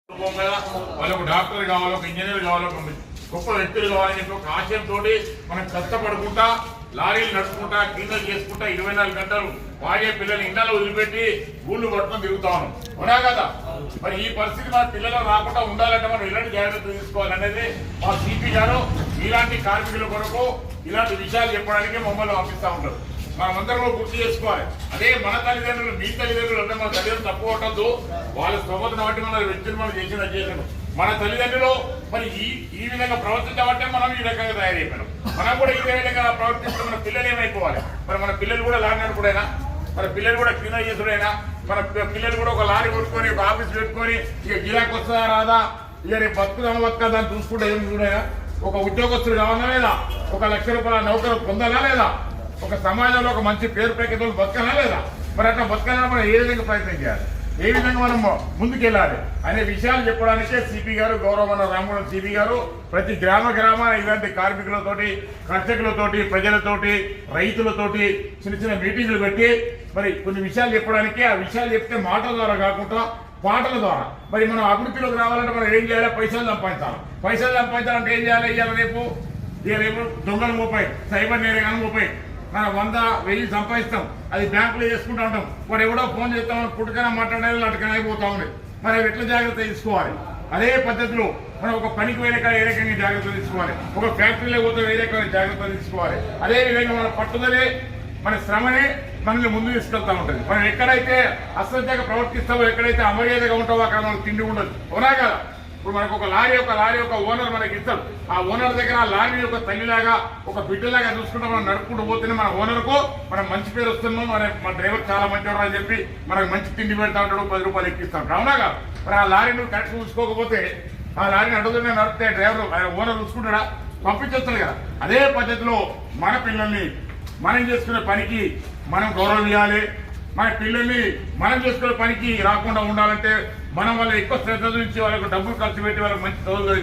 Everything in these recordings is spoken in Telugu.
వాళ్ళకు డాక్టర్ కావాలి, ఒక ఇంజనీర్ కావాలి, ఒక గొప్ప వ్యక్తులు కావాలని చెప్పి ఒక ఆశయంతో మనం కష్టపడుకుంటా లారీలు నడుపుకుంటా క్లీనర్ చేసుకుంటా 24 గంటలు వాగే పిల్లలు ఇళ్లలో వదిలిపెట్టి ఊళ్ళు పట్టుకొని తిరుగుతాను అవునా కదా. మరి ఈ పరిస్థితి మన పిల్లలు రాకుండా ఉండాలంటే మనం ఇలాంటి జాగ్రత్తలు తీసుకోవాలనేది మా సిపి గారు ఇలాంటి కార్మికుల కొరకు ఇలాంటి విషయాలు చెప్పడానికి మమ్మల్ని పంపిస్తూ ఉంటారు. మనమందరం గుర్తు చేసుకోవాలి. అదే మన తల్లిదండ్రులు మీ తల్లిదండ్రులు అంటే మన తల్లిదండ్రులు తక్కువ ఉండద్దు. వాళ్ళ స్తోమతను బట్టి మన వ్యక్తిని మనం చేసాను. మన తల్లిదండ్రులు మరి ఈ విధంగా ప్రవర్తించబట్టే మనం ఈ రకంగా తయారైపోయినాం. మనం కూడా ఈ విధంగా ప్రవర్తిస్తే మన పిల్లలు ఏమైపోవాలి? మరి మన పిల్లలు కూడా లారీ నడుపుడైనా, మన పిల్లలు కూడా క్లీనర్ చేసుడైనా, మన పిల్లలు కూడా ఒక లారీ కొట్టుకొని ఒక ఆఫీస్ పెట్టుకొని ఇక గిరాకి వస్తుందా రాదా, ఇక రేపు బతుకుదామా బతుకా దాన్ని చూసుకుంటే ఏం చూడైనా, ఒక ఉద్యోగస్తుడు కావాలా లేదా, 1 లక్ష రూపాయల నౌకరు పొందాలా లేదా, ఒక సమాజంలో ఒక మంచి పేరు ప్రఖ్యాతులు బతకాలా లేదా, మరి అట్లా బతకాలని మనం ఏ విధంగా ప్రయత్నం చేయాలి, ఏ విధంగా మనం ముందుకెళ్ళాలి అనే విషయాలు చెప్పడానికే సిపి గారు గౌరవమైన రామగుండం సిపి గారు ప్రతి గ్రామాన ఇలాంటి కార్మికులతోటి, కర్షకులతోటి, ప్రజలతోటి, రైతులతోటి చిన్న మీటింగులు పెట్టి మరి కొన్ని విషయాలు చెప్పడానికి, ఆ విషయాలు చెప్తే మాటల ద్వారా కాకుండా పాటల ద్వారా మరి మనం అభివృద్ధిలోకి రావాలంటే మనం ఏం చేయాలి? పైసలు సంపాదించాలంటే ఏం చేయాలి? రేపు దొంగలు 30, సైబర్ నేరగాను 30, మనం 100, 1000 సంపాదిస్తాం. అది బ్యాంకులో చేసుకుంటూ ఉంటాం. వాడు ఎవడో ఫోన్ చేస్తామని పుట్టుకనే మాట్లాడేది అటుకనే అయిపోతా ఉంది. మరి ఎట్లా జాగ్రత్త తీసుకోవాలి? అదే పద్ధతిలో మనం ఒక పనికి వేరే ఏ రకంగా జాగ్రత్త తీసుకోవాలి, ఒక ఫ్యాక్టరీలో పోతే ఏ రకంగా జాగ్రత్త తీసుకోవాలి. అదే విధంగా మన పట్టుదలే, మన శ్రమనే మనల్ని ముందు తీసుకెళ్తా ఉంటుంది. మనం ఎక్కడైతే అశ్రద్ధగా ప్రవర్తిస్తావో, ఎక్కడైతే అమర్యాదగా ఉంటావో అక్కడ మనకు తిండి ఉండదు అవునా కదా. ఇప్పుడు మనకు ఒక లారీ ఒక ఓనర్ మనకి ఇస్తాడు. ఆ ఓనర్ దగ్గర ఆ లారీ ఒక తల్లిలాగా, ఒక బిడ్డలాగా చూసుకుంటూ మనం నడుపుకుంటూ పోతేనే మన ఓనర్కు మనం మంచి పేరు వస్తున్నాం. మన డ్రైవర్ చాలా మంచివాడు అని చెప్పి మనకు మంచి తిండి పెడతా ఉంటాడు, 10 రూపాయలు ఎక్కిస్తాడు అవునాగా. మరి ఆ లారీ నువ్వు కరెక్ట్ చూసుకోకపోతే ఆ లారీని అడుగుతూనే నడిపితే డ్రైవర్ ఓనర్ చూసుకుంటాడా? పంపించేస్తాడు కదా. అదే పద్ధతిలో మన పిల్లల్ని మనం చేసుకునే పనికి మనం గౌరవం ఇవ్వాలి. మన పిల్లల్ని మనం చేసుకునే పనికి రాకుండా ఉండాలంటే మనం వాళ్ళ ఎక్కువ శ్రద్ధ నుంచి వాళ్ళకు డబ్బులు ఖర్చు పెట్టి వాళ్ళకి మంచి చదువులు,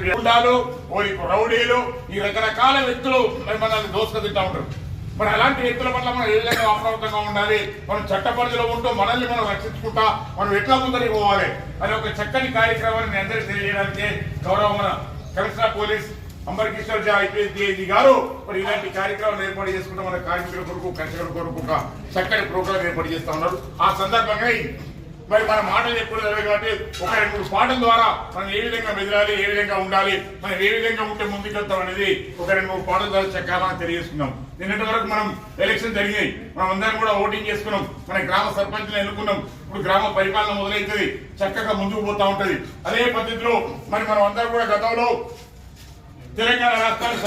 రౌడీలు, ఈ రకరకాల వ్యక్తులు మరి మనల్ని దోసుకు ఉంటారు. మరి అలాంటి వ్యక్తుల పట్ల మనం ఏ విధంగా అప్రమత్తంగా ఉండాలి, మనం చట్టపరిధిలో ఉంటూ మనల్ని మనం రక్షించుకుంటా మనం ఎట్లా ముందరికి పోవాలి అని ఒక చక్కని కార్యక్రమాన్ని మీ అందరికీ తెలియజేయడానికి గౌరవమైన కమిషనర్ పోలీస్ అంబర్కిషోర్ ఐపీఎస్ డిఐజీ గారు మరి ఇలాంటి కార్యక్రమాలు ఏర్పాటు చేసుకుంటూ మన కార్మికుల కొరకు, కర్షకుల కొరకు ఒక చక్కని ప్రోగ్రాం ఏర్పాటు చేస్తా ఉన్నారు. ఆ సందర్భంగా మరి మన మాటలు ఎప్పుడు కాబట్టి 1-2 పాటల ద్వారా మనం ఏ విధంగా మెదలాలి, ఏ విధంగా ఉండాలి, మనం ఏ విధంగా ఉంటే ముందుకెళ్తాం అనేది 1-2 పాటల ద్వారా చక్కాలని తెలియజేసుకున్నాం. నిన్నటి వరకు మనం ఎలక్షన్ జరిగినాయి, మనం అందరం కూడా ఓటింగ్ చేసుకున్నాం, మన గ్రామ సర్పంచ్ని ఎన్నుకున్నాం. ఇప్పుడు గ్రామ పరిపాలన మొదలవుతుంది, చక్కగా ముందుకు పోతా ఉంటది. అదే పద్ధతిలో మరి మనం అందరం కూడా గతంలో తెలంగాణ రాష్ట్రాన్ని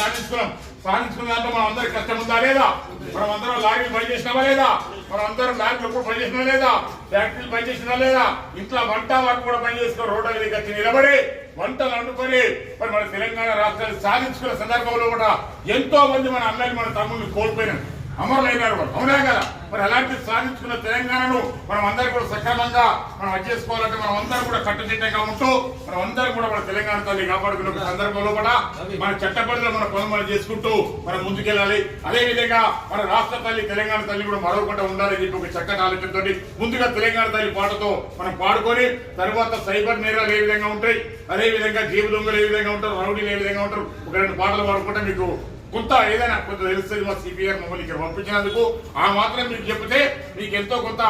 సాధించుకున్న దాంట్లో మనం అందరికి కష్టం ఉందా లేదా, మనం అందరం లారీలు పనిచేసినామా లేదా, మనం అందరం లారీలు కూడా పనిచేసినా లేదా, ఫ్యాక్టరీలు పనిచేసినా లేదా, ఇంట్లో వంట వారు కూడా పనిచేసుకుని రోడ్ల మీద వచ్చి నిలబడి వంటలు వండుకొని మరి మన తెలంగాణ రాష్ట్రాన్ని సాధించుకున్న సందర్భంలో కూడా ఎంతో మంది మన అన్నయ్యలు, మన తమ్ముళ్ళు కోల్పోయినారు, అమరులైనారు అవునా కదా. మరి అలాంటి సాధించుకున్న తెలంగాణను మనం అందరూ కూడా సక్రమంగా మనం చేసుకోవాలంటే మనం అందరం కూడా కట్టుదిట్టంగా ఉంటూ మనం అందరం కూడా మన తెలంగాణ తల్లి కాపాడుకున్న సందర్భంలో కూడా మన చట్టపరిధిలో మన పనులు చేసుకుంటూ మనం ముందుకెళ్ళాలి. అదే విధంగా మన రాష్ట్ర తల్లి తెలంగాణ తల్లి కూడా మరొకటి ఉండాలని చెప్పి ఒక చక్కటి ఆలోచనతో ముందుగా తెలంగాణ తల్లి పాటతో మనం పాడుకొని తర్వాత సైబర్ నేరాలు ఏ విధంగా ఉంటాయి, అదే విధంగా జీవ దొంగలు ఏ విధంగా ఉంటారు, రౌడీలు ఏ విధంగా ఉంటారు, 1-2 పాటలు పాడుకుంటే మీకు కొంత ఏదైనా కొంత తెలుస్తుంది. మా సిపి గారు మమ్మల్ని ఇక్కడ పంపించినందుకు ఆ మాత్రం మీకు చెప్తే మీకు ఎంతో కొంత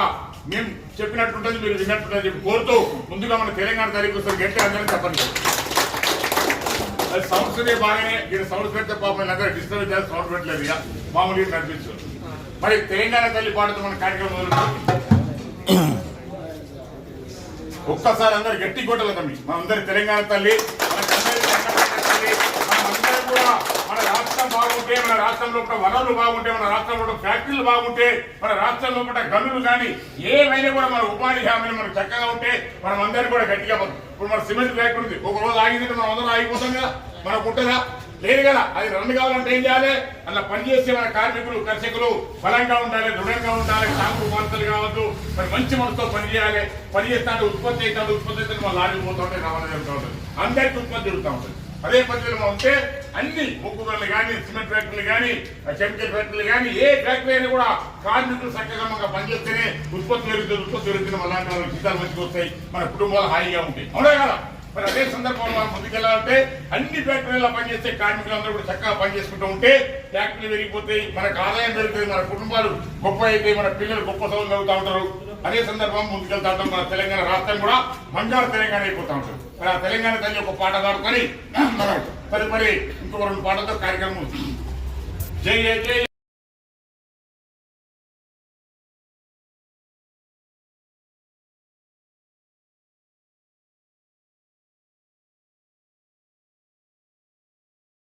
మేము చెప్పినట్టుంటుంది, మీరు విన్నట్టుందని చెప్పి కోరుతూ ముందుగా మన తెలంగాణ తల్లికి వస్తారు గట్టి అందరూ చెప్పండి. అది సౌండ్స్ బాగానే ఇక్కడ సౌండ్స్ పెడితే పాపం అందరూ డిస్టర్బ్ చేయాలి, సౌండ్ పెట్టలేదు ఇక మామూలుగా నడిపించు. మరి తెలంగాణ తల్లి పాటతో మన కార్యక్రమం మొదలు ఒక్కసారి అందరు గట్టి కొట్టాలి తమ్మి. మనందరి తెలంగాణ తల్లి, మనందరూ కూడా మన రాష్ట్రం బాగుంటే, మన రాష్ట్రంలో వనరులు బాగుంటే, మన రాష్ట్రంలో ఫ్యాక్టరీలు బాగుంటే, మన రాష్ట్రంలో గనులు కానీ ఏమైనా కూడా మన ఉపాధి హామీలు మనకు చక్కగా ఉంటే మనం అందరినీ కూడా గట్టిగా ఇప్పుడు మన సిమెంట్ ఫ్యాక్టరీ ఉంది, ఒక రోజు ఆగిందంటే మనం అందరం ఆగిపోతాం కదా, మనకు ఉంటుందా? లేదు కదా. అది రన్ కావాలంటే ఏం చేయాలి? అలా పనిచేసే మన కార్మికులు, కర్షకులు బలంగా ఉండాలి, దృఢంగా ఉండాలి, సాంపు వార్తలు కావద్దు, మరి మంచి మనతో పనిచేయాలి. పనిచేస్తా అంటే ఉత్పత్తి అయితే మన లారీ పోతూ ఉంటే రవాణా జరుగుతూ ఉంటుంది, అందరికీ ఉత్పత్తి జరుగుతూ ఉంటుంది. అదే పద్ధతిలో ఉంటే అన్ని ముక్కుగళ్ళు కానీ, సిమెంట్ ఫ్యాక్టరీలు కానీ, కెమికల్ ఫ్యాక్టరీలు కానీ, ఏ ఫ్యాక్టరీ అయినా కూడా కార్మికులు సక్రమంగా పనిచేస్తేనే ఉత్పత్తి పెరుగుతుంది. అలాంటి వాళ్ళకి జీతాలు మంచిగా వస్తాయి, మన కుటుంబాలు హాయిగా ఉంటాయి అవునా కదా. మరి అదే సందర్భంలో మనం ముందుకెళ్లాలంటే అన్ని ఫ్యాక్టరీలో పనిచేసే కార్మికులందరూ కూడా చక్కగా పనిచేసుకుంటూ ఉంటే ఫ్యాక్టరీలు పెరిగిపోతాయి, మనకు ఆదాయం పెరుగుతుంది, మన కుటుంబాలు గొప్ప అయితే మన పిల్లలు గొప్ప చదువులు చదువుతూ ఉంటారు. అదే సందర్భం ముందుకెళ్తా ఉంటాం. మన తెలంగాణ రాష్ట్రం కూడా బంగారు తెలంగాణ అయిపోతా ఉంటుంది. మరి ఆ తెలంగాణ తల్లి ఒక పాట పాడుకొని మరి ఇంకో 2 పాటలతో కార్యక్రమం జయ జయ